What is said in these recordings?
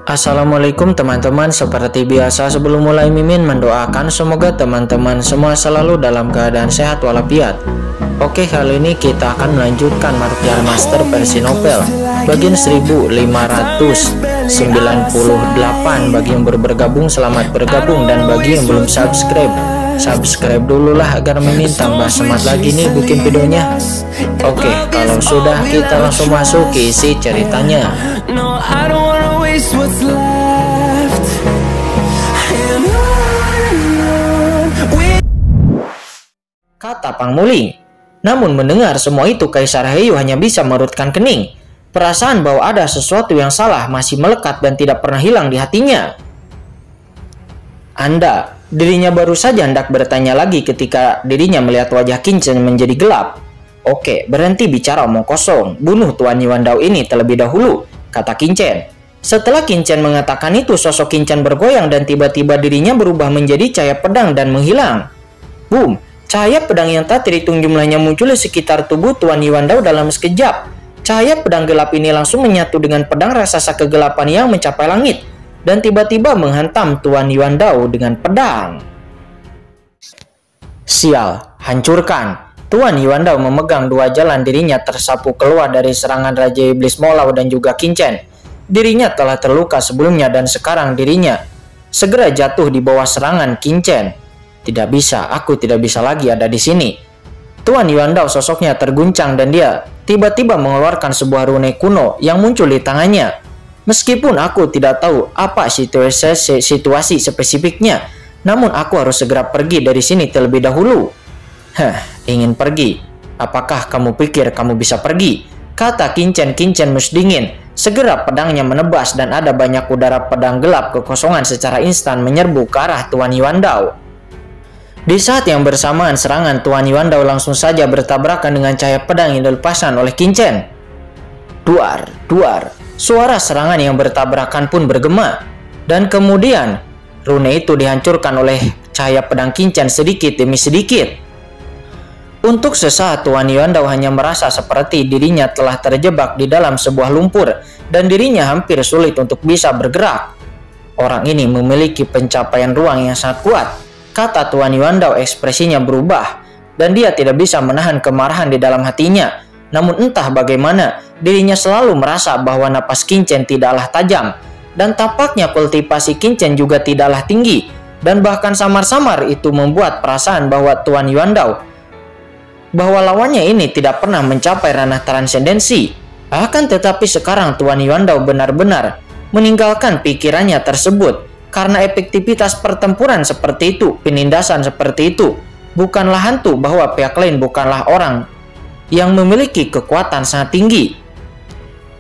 Assalamualaikum teman-teman, seperti biasa sebelum mulai Mimin mendoakan semoga teman-teman semua selalu dalam keadaan sehat walafiat. Oke, kali ini kita akan melanjutkan Martial Master versi novel bagian 1598. Bagi yang baru bergabung, selamat bergabung, dan bagi yang belum subscribe dulu lah agar Mimin tambah semangat lagi nih bikin videonya. Oke, kalau sudah kita langsung masuk ke isi ceritanya. Kata Pangmuling. Namun mendengar semua itu, Kaisar Heiyu hanya bisa merutkan kening. Perasaan bahwa ada sesuatu yang salah masih melekat dan tidak pernah hilang di hatinya. Dirinya baru saja hendak bertanya lagi ketika dirinya melihat wajah Kinchen menjadi gelap. Oke, berhenti bicara omong kosong. Bunuh Tuan Yuandao ini terlebih dahulu, kata Kinchen. Setelah Kinchen mengatakan itu, sosok Kinchen bergoyang dan tiba-tiba dirinya berubah menjadi cahaya pedang dan menghilang. Boom! Cahaya pedang yang tak terhitung jumlahnya muncul di sekitar tubuh Tuan Yuandao dalam sekejap. Cahaya pedang gelap ini langsung menyatu dengan pedang raksasa kegelapan yang mencapai langit dan tiba-tiba menghantam Tuan Yuandao dengan pedang. Sial, hancurkan! Tuan Yuandao memegang dua jalan, dirinya tersapu keluar dari serangan Raja Iblis Molau dan juga Kinchen. Dirinya telah terluka sebelumnya dan sekarang dirinya segera jatuh di bawah serangan Kinchen. Tidak bisa, aku tidak bisa lagi ada di sini. Tuan Yuandao sosoknya terguncang dan dia tiba-tiba mengeluarkan sebuah rune kuno yang muncul di tangannya. Meskipun aku tidak tahu apa situasi spesifiknya, namun aku harus segera pergi dari sini terlebih dahulu. Ingin pergi? Apakah kamu pikir kamu bisa pergi? Kata Kinchen musdingin. Segera pedangnya menebas dan ada banyak udara pedang gelap kekosongan secara instan menyerbu ke arah Tuan Yuandao. Di saat yang bersamaan, serangan Tuan Yuandao langsung saja bertabrakan dengan cahaya pedang yang dilepaskan oleh Kinchen. Duar, duar. Suara serangan yang bertabrakan pun bergema. Dan kemudian, rune itu dihancurkan oleh cahaya pedang Kinchen sedikit demi sedikit. Untuk sesaat, Tuan Yuandao hanya merasa seperti dirinya telah terjebak di dalam sebuah lumpur dan dirinya hampir sulit untuk bisa bergerak. Orang ini memiliki pencapaian ruang yang sangat kuat, kata Tuan Yuandao. Ekspresinya berubah dan dia tidak bisa menahan kemarahan di dalam hatinya. Namun entah bagaimana, dirinya selalu merasa bahwa napas Kinchen tidaklah tajam dan tampaknya kultivasi Kinchen juga tidaklah tinggi, dan bahkan samar-samar itu membuat perasaan bahwa Tuan Yuandao bahwa lawannya ini tidak pernah mencapai ranah transendensi. Akan tetapi sekarang Tuan Yuandao benar-benar meninggalkan pikirannya tersebut karena efektivitas pertempuran seperti itu, penindasan seperti itu, bukanlah hantu bahwa pihak lain bukanlah orang yang memiliki kekuatan sangat tinggi.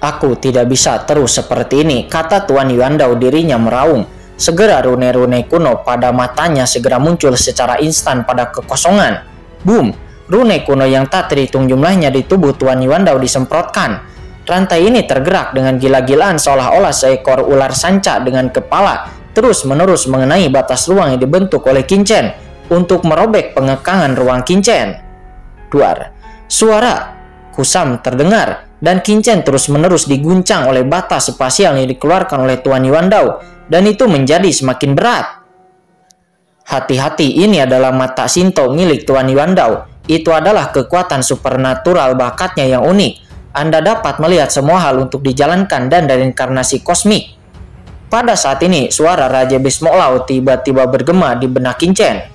Aku tidak bisa terus seperti ini, kata Tuan Yuandao. Dirinya meraung. Segera rune-rune kuno pada matanya segera muncul secara instan pada kekosongan. Boom! Rune kuno yang tak terhitung jumlahnya di tubuh Tuan Yuandao disemprotkan. Rantai ini tergerak dengan gila-gilaan seolah-olah seekor ular sanca dengan kepala terus-menerus mengenai batas ruang yang dibentuk oleh Kinchen untuk merobek pengekangan ruang Kinchen. Duar. Suara kusam terdengar dan Kinchen terus-menerus diguncang oleh batas spasial yang dikeluarkan oleh Tuan Yuandao dan itu menjadi semakin berat. Hati-hati, ini adalah mata Shinto milik Tuan Yuandao. Itu adalah kekuatan supernatural bakatnya yang unik. Anda dapat melihat semua hal untuk dijalankan dan dari inkarnasi kosmik. Pada saat ini, suara Raja Iblis Molau tiba-tiba bergema di benak Kinchen.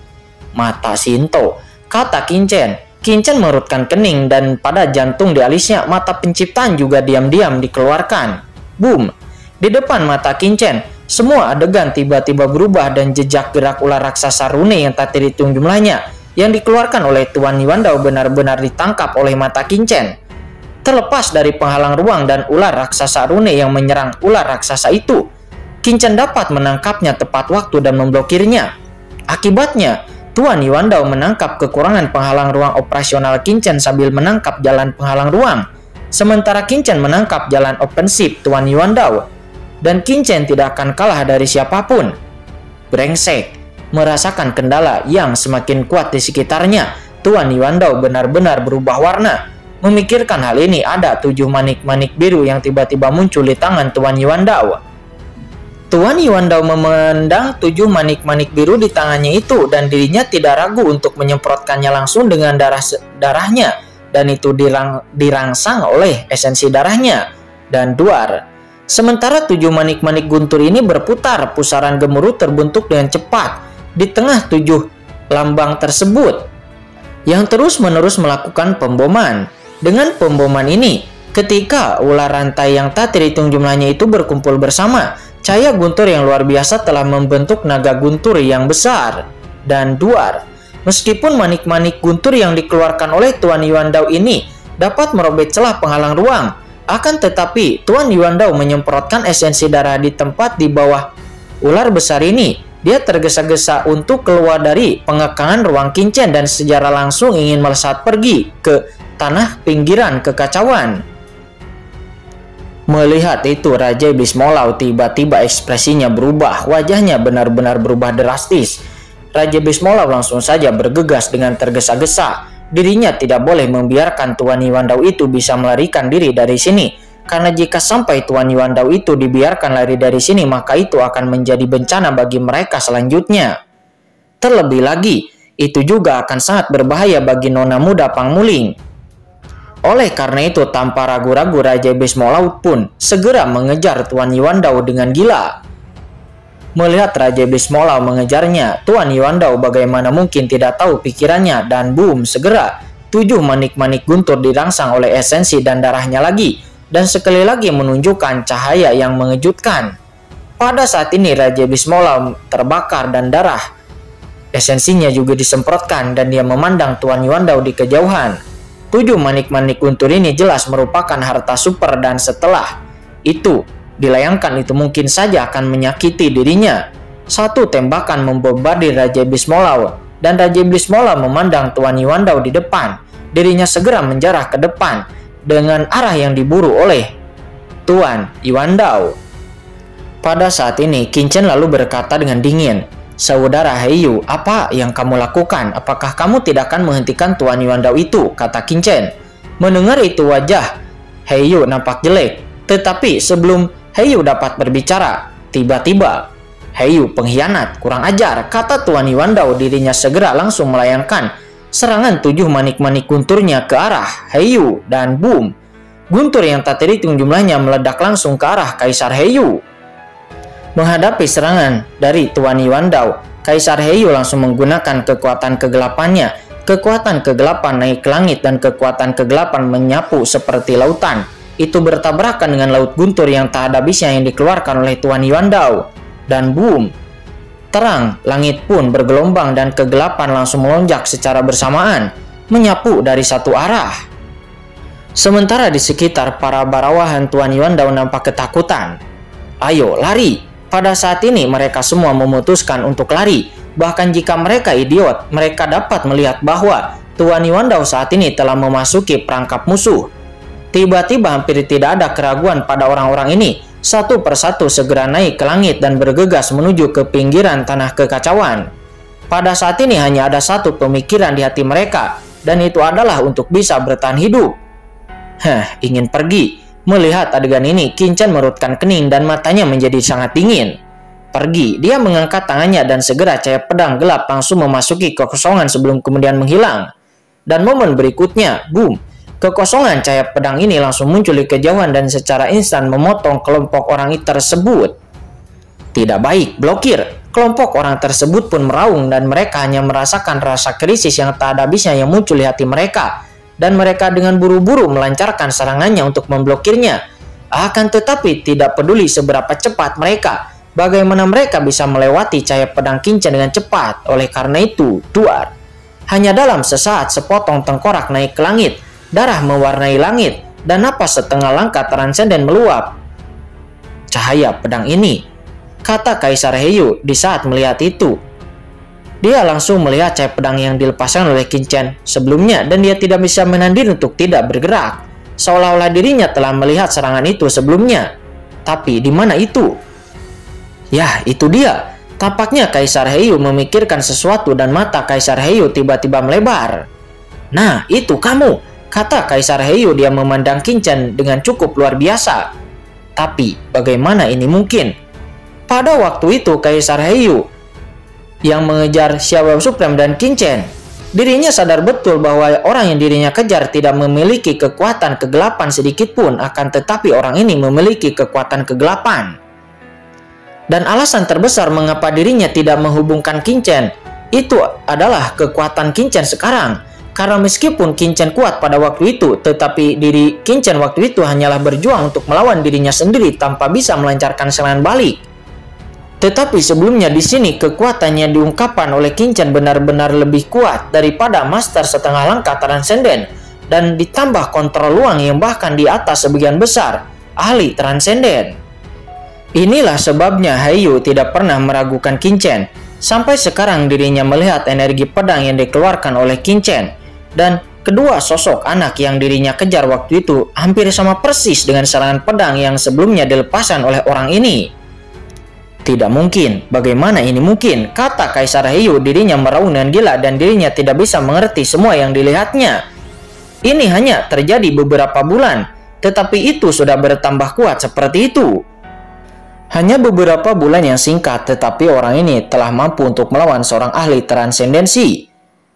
Mata Shinto, kata Kinchen. Kinchen merutkan kening dan pada jantung di alisnya mata penciptaan juga diam-diam dikeluarkan. Boom! Di depan mata Kinchen, semua adegan tiba-tiba berubah dan jejak gerak ular raksasa rune yang tak terhitung jumlahnya yang dikeluarkan oleh Tuan Yuandao benar-benar ditangkap oleh mata Kinchen. Terlepas dari penghalang ruang dan ular raksasa rune yang menyerang ular raksasa itu, Kinchen dapat menangkapnya tepat waktu dan memblokirnya. Akibatnya, Tuan Yuandao menangkap kekurangan penghalang ruang operasional Kinchen sambil menangkap jalan penghalang ruang. Sementara Kinchen menangkap jalan ofensif Tuan Yuandao. Dan Kinchen tidak akan kalah dari siapapun. Brengsek. Merasakan kendala yang semakin kuat di sekitarnya, Tuan Yuandao benar-benar berubah warna. Memikirkan hal ini, ada 7 manik-manik biru yang tiba-tiba muncul di tangan Tuan Yuandao. Tuan Yuandao memandang 7 manik-manik biru di tangannya itu dan dirinya tidak ragu untuk menyemprotkannya langsung dengan darahnya, dan itu dirangsang oleh esensi darahnya dan duar. Sementara 7 manik-manik guntur ini berputar, pusaran gemuruh terbentuk dengan cepat di tengah 7 lambang tersebut yang terus-menerus melakukan pemboman. Dengan pemboman ini, ketika ular rantai yang tak terhitung jumlahnya itu berkumpul bersama, cahaya guntur yang luar biasa telah membentuk naga guntur yang besar dan duar. Meskipun manik-manik guntur yang dikeluarkan oleh Tuan Yuandao ini dapat merobek celah penghalang ruang, akan tetapi Tuan Yuandao menyemprotkan esensi darah di tempat di bawah ular besar ini. Dia tergesa-gesa untuk keluar dari pengekangan ruang kincen dan secara langsung ingin melesat pergi ke tanah pinggiran kekacauan. Melihat itu, Raja Iblis Molau tiba-tiba ekspresinya berubah, wajahnya benar-benar berubah drastis. Raja Iblis Molau langsung saja bergegas dengan tergesa-gesa. Dirinya tidak boleh membiarkan Tuan Yuandao itu bisa melarikan diri dari sini, karena jika sampai Tuan Yuandao itu dibiarkan lari dari sini, maka itu akan menjadi bencana bagi mereka selanjutnya. Terlebih lagi, itu juga akan sangat berbahaya bagi Nona Muda Pangmuling. Oleh karena itu, tanpa ragu-ragu Raja Iblis Molau pun segera mengejar Tuan Yuandao dengan gila. Melihat Raja Iblis Molau mengejarnya, Tuan Yuandao bagaimana mungkin tidak tahu pikirannya, dan boom, segera 7 manik-manik guntur dirangsang oleh esensi dan darahnya lagi, dan sekali lagi menunjukkan cahaya yang mengejutkan. Pada saat ini Raja Iblis Molau terbakar dan darah esensinya juga disemprotkan, dan dia memandang Tuan Yuandao di kejauhan. 7 manik-manik guntur ini jelas merupakan harta super, dan setelah itu dilayangkan itu mungkin saja akan menyakiti dirinya. Satu tembakan membombardir Raja Iblis Molau, dan Raja Iblis Molau memandang Tuan Yuandao di depan. Dirinya segera menjarah ke depan dengan arah yang diburu oleh Tuan Yuandao. Pada saat ini Qinchen lalu berkata dengan dingin, "Saudara Heiyu, apa yang kamu lakukan? Apakah kamu tidak akan menghentikan Tuan Yuandao itu?" kata Qinchen. Mendengar itu wajah Heiyu nampak jelek, tetapi sebelum Heiyu dapat berbicara, tiba-tiba, "Heiyu pengkhianat, kurang ajar," kata Tuan Yuandao. Dirinya segera langsung melayangkan serangan 7 manik-manik gunturnya ke arah Heiyu, dan boom, guntur yang tak terhitung jumlahnya meledak langsung ke arah Kaisar Heiyu. Menghadapi serangan dari Tuan Yuandao, Kaisar Heiyu langsung menggunakan kekuatan kegelapannya. Kekuatan kegelapan naik ke langit dan kekuatan kegelapan menyapu seperti lautan. Itu bertabrakan dengan laut guntur yang tak ada habisnya yang dikeluarkan oleh Tuan Yuandao. Dan boom, terang langit pun bergelombang dan kegelapan langsung melonjak secara bersamaan, menyapu dari satu arah. Sementara di sekitar para bawahan Tuan Yuandao nampak ketakutan. "Ayo lari!" Pada saat ini mereka semua memutuskan untuk lari. Bahkan jika mereka idiot, mereka dapat melihat bahwa Tuan Yuandao saat ini telah memasuki perangkap musuh. Tiba-tiba hampir tidak ada keraguan pada orang-orang ini. Satu persatu segera naik ke langit dan bergegas menuju ke pinggiran tanah kekacauan. Pada saat ini hanya ada satu pemikiran di hati mereka, dan itu adalah untuk bisa bertahan hidup. Ingin pergi. Melihat adegan ini, Qinchen merutkan kening dan matanya menjadi sangat dingin. Pergi, dia mengangkat tangannya dan segera cahaya pedang gelap langsung memasuki kekosongan sebelum kemudian menghilang. Dan momen berikutnya, boom, kekosongan cahaya pedang ini langsung muncul di kejauhan dan secara instan memotong kelompok orang tersebut. Tidak baik, blokir. Kelompok orang tersebut pun meraung dan mereka hanya merasakan rasa krisis yang tak ada habisnya yang muncul di hati mereka. Dan mereka dengan buru-buru melancarkan serangannya untuk memblokirnya. Akan tetapi tidak peduli seberapa cepat mereka, bagaimana mereka bisa melewati cahaya pedang Qinchen dengan cepat. Oleh karena itu, duar. Hanya dalam sesaat sepotong tengkorak naik ke langit, darah mewarnai langit, dan napas setengah langkah transenden meluap. "Cahaya pedang ini," kata Kaisar Heiyu di saat melihat itu. Dia langsung melihat cahaya pedang yang dilepaskan oleh Qinchen sebelumnya, dan dia tidak bisa menahan diri untuk tidak bergerak. Seolah-olah dirinya telah melihat serangan itu sebelumnya. Tapi di mana itu? Ya, itu dia. Tampaknya Kaisar Heiyu memikirkan sesuatu dan mata Kaisar Heiyu tiba-tiba melebar. "Nah, itu kamu," kata Kaisar Heiyu. Dia memandang Qinchen dengan cukup luar biasa. Tapi bagaimana ini mungkin? Pada waktu itu Kaisar Heiyu yang mengejar Xiahou Supreme dan Qin Chen, dirinya sadar betul bahwa orang yang dirinya kejar tidak memiliki kekuatan kegelapan sedikit pun, akan tetapi orang ini memiliki kekuatan kegelapan. Dan alasan terbesar mengapa dirinya tidak menghubungkan Qin Chen itu adalah kekuatan Qin Chen sekarang. Karena meskipun Qin Chen kuat pada waktu itu, tetapi diri Qin Chen waktu itu hanyalah berjuang untuk melawan dirinya sendiri tanpa bisa melancarkan serangan balik. Tetapi sebelumnya di sini kekuatannya diungkapkan oleh Qin Chen benar-benar lebih kuat daripada Master setengah langkah transenden, dan ditambah kontrol luang yang bahkan di atas sebagian besar ahli transenden. Inilah sebabnya Heiyu tidak pernah meragukan Qin Chen. Sampai sekarang dirinya melihat energi pedang yang dikeluarkan oleh Qin Chen, dan kedua sosok anak yang dirinya kejar waktu itu hampir sama persis dengan serangan pedang yang sebelumnya dilepaskan oleh orang ini. Tidak mungkin, bagaimana ini mungkin? Kata Kaisar Heiyu, dirinya meraung dengan gila dan dirinya tidak bisa mengerti semua yang dilihatnya. Ini hanya terjadi beberapa bulan, tetapi itu sudah bertambah kuat seperti itu. Hanya beberapa bulan yang singkat, tetapi orang ini telah mampu untuk melawan seorang ahli transendensi.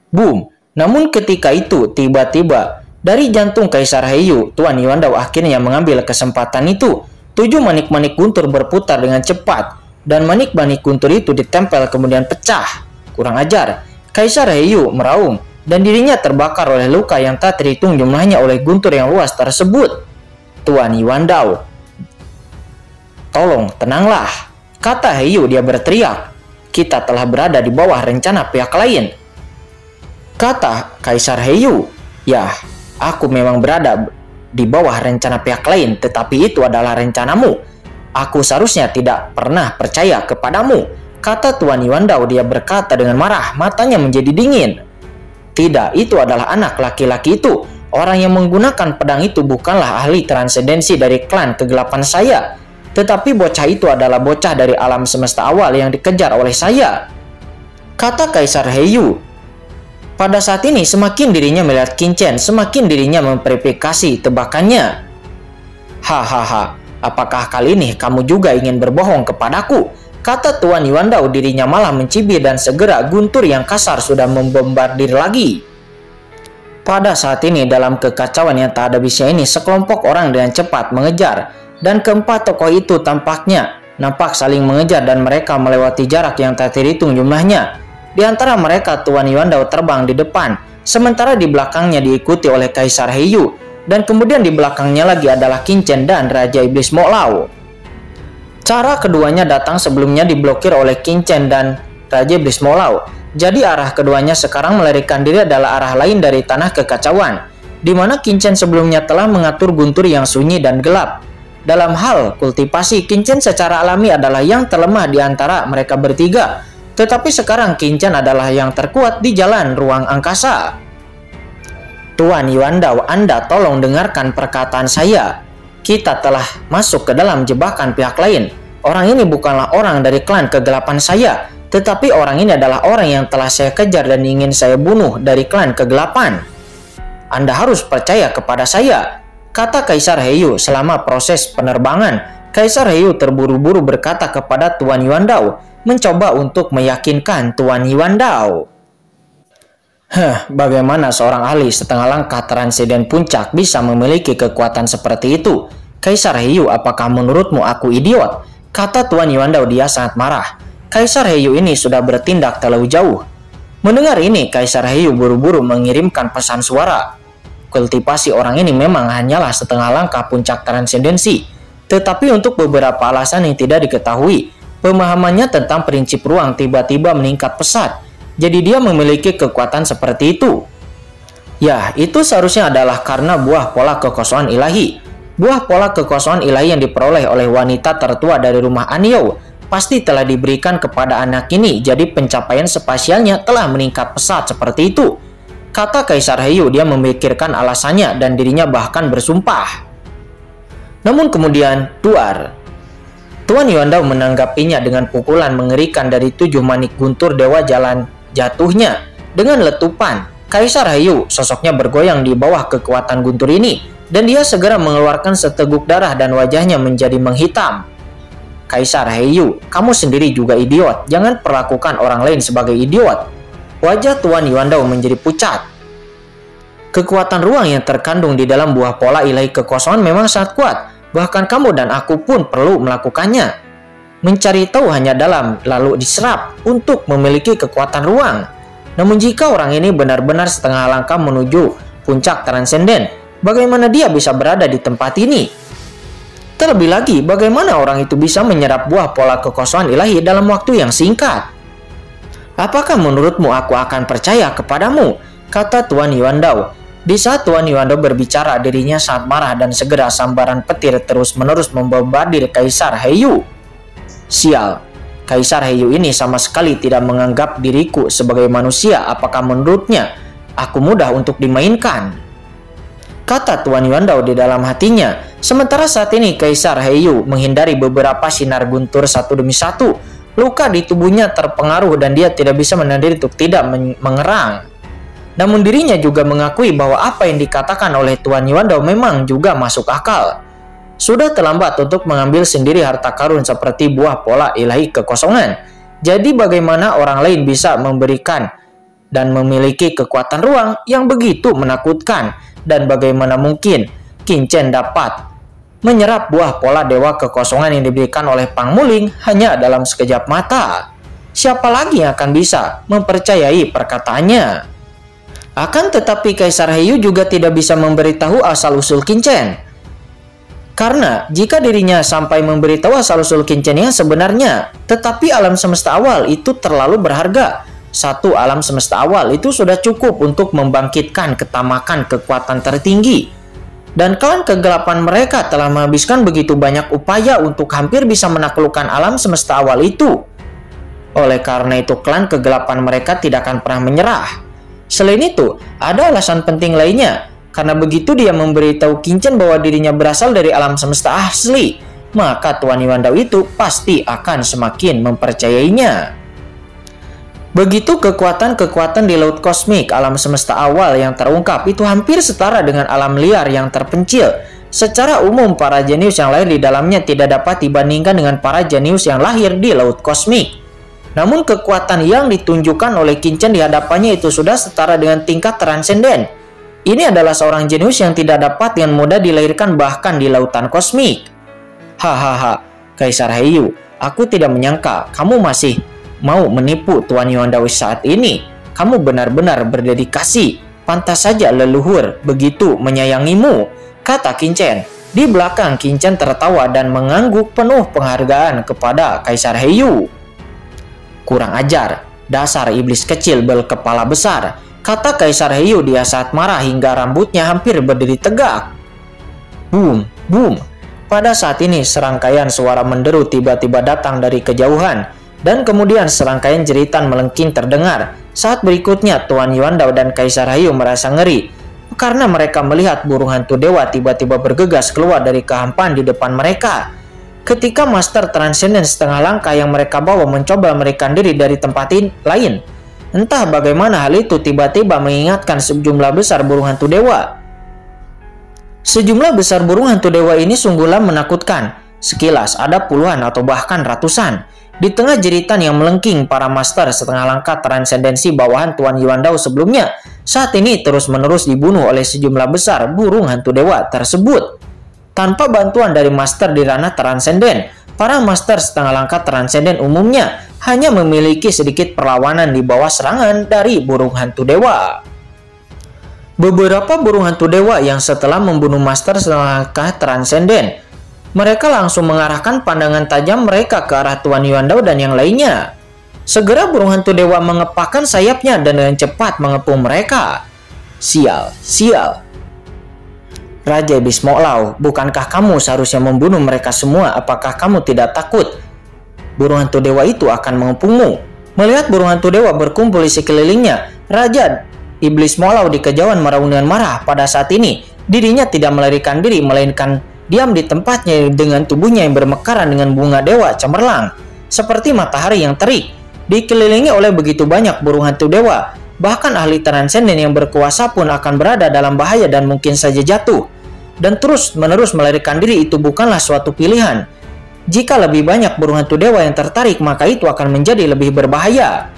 Boom! Namun ketika itu, tiba-tiba, dari jantung Kaisar Heiyu, Tuan Yuandao akhirnya mengambil kesempatan itu. 7 manik-manik guntur berputar dengan cepat, dan manik-manik guntur itu ditempel kemudian pecah. Kurang ajar. Kaisar Heiyu meraung, dan dirinya terbakar oleh luka yang tak terhitung jumlahnya oleh guntur yang luas tersebut. Tuan Yuandao, tolong, tenanglah, kata Heiyu, dia berteriak. Kita telah berada di bawah rencana pihak lain. Kata Kaisar Heiyu, ya, aku memang berada di bawah rencana pihak lain, tetapi itu adalah rencanamu. Aku seharusnya tidak pernah percaya kepadamu, kata Tuan Yuandao, dia berkata dengan marah, matanya menjadi dingin. Tidak, itu adalah anak laki-laki itu. Orang yang menggunakan pedang itu bukanlah ahli transendensi dari klan kegelapan saya, tetapi bocah itu adalah bocah dari alam semesta awal yang dikejar oleh saya, kata Kaisar Heiyu. Pada saat ini semakin dirinya melihat Qin Chen, semakin dirinya memverifikasi tebakannya. Hahaha, apakah kali ini kamu juga ingin berbohong kepadaku? Kata Tuan Yuandao, dirinya malah mencibir dan segera guntur yang kasar sudah membombardir lagi. Pada saat ini dalam kekacauan yang tak ada habisnya ini, sekelompok orang dengan cepat mengejar, dan keempat tokoh itu nampak saling mengejar dan mereka melewati jarak yang tak terhitung jumlahnya. Di antara mereka Tuan Yuandao terbang di depan, sementara di belakangnya diikuti oleh Kaisar Heiyu, dan kemudian di belakangnya lagi adalah Qin Chen dan Raja Iblis Mo Lao. Cara keduanya datang sebelumnya diblokir oleh Qin Chen dan Raja Iblis Mo Lao. Jadi arah keduanya sekarang melarikan diri adalah arah lain dari tanah kekacauan, di mana Qin Chen sebelumnya telah mengatur guntur yang sunyi dan gelap. Dalam hal kultivasi, Qin Chen secara alami adalah yang terlemah di antara mereka bertiga. Tetapi sekarang Qin Chen adalah yang terkuat di jalan ruang angkasa. Tuan Yuandao, Anda tolong dengarkan perkataan saya. Kita telah masuk ke dalam jebakan pihak lain. Orang ini bukanlah orang dari klan kegelapan saya, tetapi orang ini adalah orang yang telah saya kejar dan ingin saya bunuh dari klan kegelapan. Anda harus percaya kepada saya, kata Kaisar Heiyu. Selama proses penerbangan, Kaisar Heiyu terburu-buru berkata kepada Tuan Yuandao, mencoba untuk meyakinkan Tuan Yuandao. Bagaimana seorang ahli setengah langkah transenden puncak bisa memiliki kekuatan seperti itu? Kaisar Heiyu, apakah menurutmu aku idiot? Kata Tuan Yuandao, dia sangat marah. Kaisar Heiyu ini sudah bertindak terlalu jauh. Mendengar ini, Kaisar Heiyu buru-buru mengirimkan pesan suara. Kultivasi orang ini memang hanyalah setengah langkah puncak transendensi, tetapi untuk beberapa alasan yang tidak diketahui, pemahamannya tentang prinsip ruang tiba-tiba meningkat pesat. Jadi dia memiliki kekuatan seperti itu. Ya, itu seharusnya adalah karena buah pola kekosongan ilahi. Buah pola kekosongan ilahi yang diperoleh oleh wanita tertua dari rumah Anyou pasti telah diberikan kepada anak ini, jadi pencapaian spasialnya telah meningkat pesat seperti itu. Kata Kaisar Heiyu, dia memikirkan alasannya dan dirinya bahkan bersumpah. Namun kemudian, duar. Tuan Yuandao menanggapinya dengan pukulan mengerikan dari 7 manik guntur dewa jalan jatuhnya. Dengan letupan, Kaisar Heiyu sosoknya bergoyang di bawah kekuatan guntur ini, dan dia segera mengeluarkan seteguk darah dan wajahnya menjadi menghitam. Kaisar Heiyu, kamu sendiri juga idiot. Jangan perlakukan orang lain sebagai idiot. Wajah Tuan Yuandao menjadi pucat. Kekuatan ruang yang terkandung di dalam buah pola ilahi kekosongan memang sangat kuat. Bahkan kamu dan aku pun perlu melakukannya. Mencari tahu hanya dalam, lalu diserap untuk memiliki kekuatan ruang. Namun jika orang ini benar-benar setengah langkah menuju puncak transenden, bagaimana dia bisa berada di tempat ini? Terlebih lagi, bagaimana orang itu bisa menyerap buah pola kekosongan ilahi dalam waktu yang singkat? Apakah menurutmu aku akan percaya kepadamu? Kata Tuan Yuandao. Di saat Tuan Yuandao berbicara, dirinya sangat marah dan segera sambaran petir terus-menerus membombardir Kaisar Heiyu. Sial, Kaisar Heiyu ini sama sekali tidak menganggap diriku sebagai manusia. Apakah menurutnya aku mudah untuk dimainkan? Kata Tuan Yuandao di dalam hatinya. Sementara saat ini Kaisar Heiyu menghindari beberapa sinar guntur satu demi satu. Luka di tubuhnya terpengaruh dan dia tidak bisa menahan diri untuk tidak mengerang. Namun dirinya juga mengakui bahwa apa yang dikatakan oleh Tuan Yuandao memang juga masuk akal. Sudah terlambat untuk mengambil sendiri harta karun seperti buah pola ilahi kekosongan. Jadi bagaimana orang lain bisa memberikan dan memiliki kekuatan ruang yang begitu menakutkan? Dan bagaimana mungkin Qinchen dapat menyerap buah pola dewa kekosongan yang diberikan oleh Pang Muling hanya dalam sekejap mata? Siapa lagi yang akan bisa mempercayai perkataannya? Akan tetapi Kaisar Heiyu juga tidak bisa memberitahu asal-usul Qinchen. Karena jika dirinya sampai memberitahu asal-usul Qinchen yang sebenarnya, tetapi alam semesta awal itu terlalu berharga. Satu alam semesta awal itu sudah cukup untuk membangkitkan ketamakan kekuatan tertinggi. Dan klan kegelapan mereka telah menghabiskan begitu banyak upaya untuk hampir bisa menaklukkan alam semesta awal itu. Oleh karena itu klan kegelapan mereka tidak akan pernah menyerah. Selain itu, ada alasan penting lainnya. Karena begitu dia memberitahu Qinchen bahwa dirinya berasal dari alam semesta asli, maka Tuan Yuandao itu pasti akan semakin mempercayainya. Begitu kekuatan-kekuatan di laut kosmik alam semesta awal yang terungkap itu hampir setara dengan alam liar yang terpencil. Secara umum para jenius yang lahir di dalamnya tidak dapat dibandingkan dengan para jenius yang lahir di laut kosmik. Namun kekuatan yang ditunjukkan oleh Qinchen di hadapannya itu sudah setara dengan tingkat transenden. Ini adalah seorang jenius yang tidak dapat dengan mudah dilahirkan bahkan di lautan kosmik. Hahaha, Kaisar Heiyu, aku tidak menyangka kamu masih mau menipu Tuan Yuandao saat ini. Kamu benar-benar berdedikasi. Pantas saja leluhur begitu menyayangimu, kata Qinchen. Di belakang Qinchen tertawa dan mengangguk penuh penghargaan kepada Kaisar Heiyu. Kurang ajar, dasar iblis kecil berkepala besar, kata Kaisar Heiyu dia saat marah hingga rambutnya hampir berdiri tegak. Boom, boom. Pada saat ini serangkaian suara menderu tiba-tiba datang dari kejauhan. Dan kemudian serangkaian jeritan melengking terdengar. Saat berikutnya Tuan Yuandao dan Kaisar Heiyu merasa ngeri karena mereka melihat burung hantu dewa tiba-tiba bergegas keluar dari kehampaan di depan mereka. Ketika Master Transenden setengah langkah yang mereka bawa mencoba melarikan diri dari tempat lain, entah bagaimana hal itu tiba-tiba mengingatkan sejumlah besar burung hantu dewa. Sejumlah besar burung hantu dewa ini sungguhlah menakutkan. Sekilas ada puluhan atau bahkan ratusan. Di tengah jeritan yang melengking, para master setengah langkah transendensi bawahan Tuan Yuandao sebelumnya saat ini terus-menerus dibunuh oleh sejumlah besar burung hantu dewa tersebut. Tanpa bantuan dari master di ranah transenden, para master setengah langkah transenden umumnya hanya memiliki sedikit perlawanan di bawah serangan dari burung hantu dewa. Beberapa burung hantu dewa yang setelah membunuh master setengah langkah transenden, mereka langsung mengarahkan pandangan tajam mereka ke arah Tuan Yuandao dan yang lainnya. Segera burung hantu dewa mengepakkan sayapnya dan dengan cepat mengepung mereka. Sial, sial. Raja Iblis Moklau, bukankah kamu seharusnya membunuh mereka semua? Apakah kamu tidak takut burung hantu dewa itu akan mengepungmu? Melihat burung hantu dewa berkumpul di sekelilingnya, Raja Iblis Moklau di kejauhan meraung dengan marah. Pada saat ini, dirinya tidak melarikan diri, melainkan diam di tempatnya dengan tubuhnya yang bermekaran dengan bunga dewa cemerlang, seperti matahari yang terik, dikelilingi oleh begitu banyak burung hantu dewa. Bahkan ahli transenden yang berkuasa pun akan berada dalam bahaya dan mungkin saja jatuh. Dan terus-menerus melarikan diri itu bukanlah suatu pilihan. Jika lebih banyak burung hantu dewa yang tertarik, maka itu akan menjadi lebih berbahaya.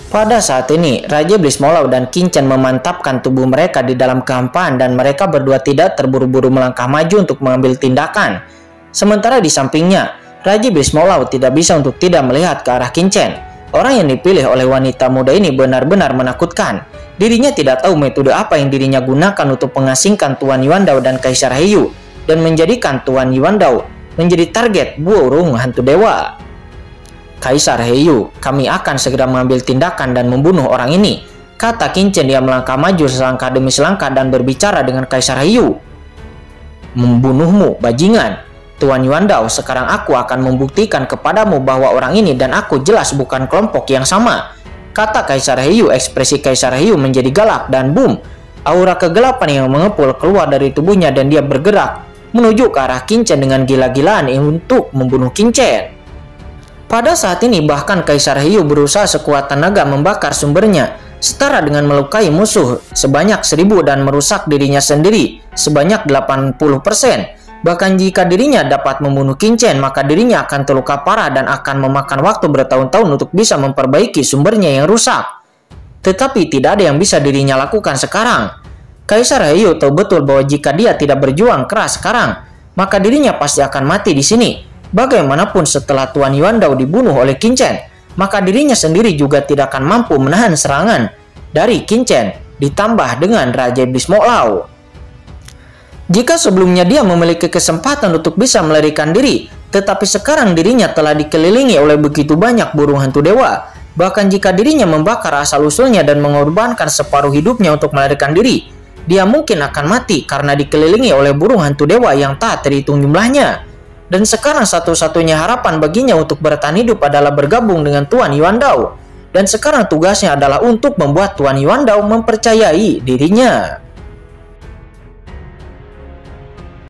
Pada saat ini, Raja Iblis Molau dan Kincen memantapkan tubuh mereka di dalam kehampaan dan mereka berdua tidak terburu-buru melangkah maju untuk mengambil tindakan. Sementara di sampingnya, Raja Iblis Molau tidak bisa untuk tidak melihat ke arah Kincen. Orang yang dipilih oleh wanita muda ini benar-benar menakutkan. Dirinya tidak tahu metode apa yang dirinya gunakan untuk mengasingkan Tuan Yuandao dan Kaisar Heiyu dan menjadikan Tuan Yuandao menjadi target burung hantu dewa. Kaisar Heiyu, kami akan segera mengambil tindakan dan membunuh orang ini, kata Kincen. Dia melangkah maju selangkah demi selangkah dan berbicara dengan Kaisar Heiyu. Membunuhmu, bajingan. Tuan Yuandao, sekarang aku akan membuktikan kepadamu bahwa orang ini dan aku jelas bukan kelompok yang sama, kata Kaisar Heiyu. Ekspresi Kaisar Heiyu menjadi galak dan boom, aura kegelapan yang mengepul keluar dari tubuhnya dan dia bergerak menuju ke arah Kincen dengan gila-gilaan untuk membunuh Kincen. Pada saat ini bahkan Kaisar Heiyu berusaha sekuat tenaga membakar sumbernya, setara dengan melukai musuh sebanyak 1000 dan merusak dirinya sendiri sebanyak 80%. Bahkan jika dirinya dapat membunuh Kincen, maka dirinya akan terluka parah dan akan memakan waktu bertahun-tahun untuk bisa memperbaiki sumbernya yang rusak. Tetapi tidak ada yang bisa dirinya lakukan sekarang. Kaisar Heiyu tahu betul bahwa jika dia tidak berjuang keras sekarang, maka dirinya pasti akan mati di sini. Bagaimanapun setelah Tuan Yuandao dibunuh oleh Kincen, maka dirinya sendiri juga tidak akan mampu menahan serangan dari Kincen, ditambah dengan Raja Iblis Molau. Jika sebelumnya dia memiliki kesempatan untuk bisa melarikan diri, tetapi sekarang dirinya telah dikelilingi oleh begitu banyak burung hantu dewa. Bahkan jika dirinya membakar asal-usulnya dan mengorbankan separuh hidupnya untuk melarikan diri, dia mungkin akan mati karena dikelilingi oleh burung hantu dewa yang tak terhitung jumlahnya. Dan sekarang satu-satunya harapan baginya untuk bertahan hidup adalah bergabung dengan Tuan Yuandao. Dan sekarang tugasnya adalah untuk membuat Tuan Yuandao mempercayai dirinya.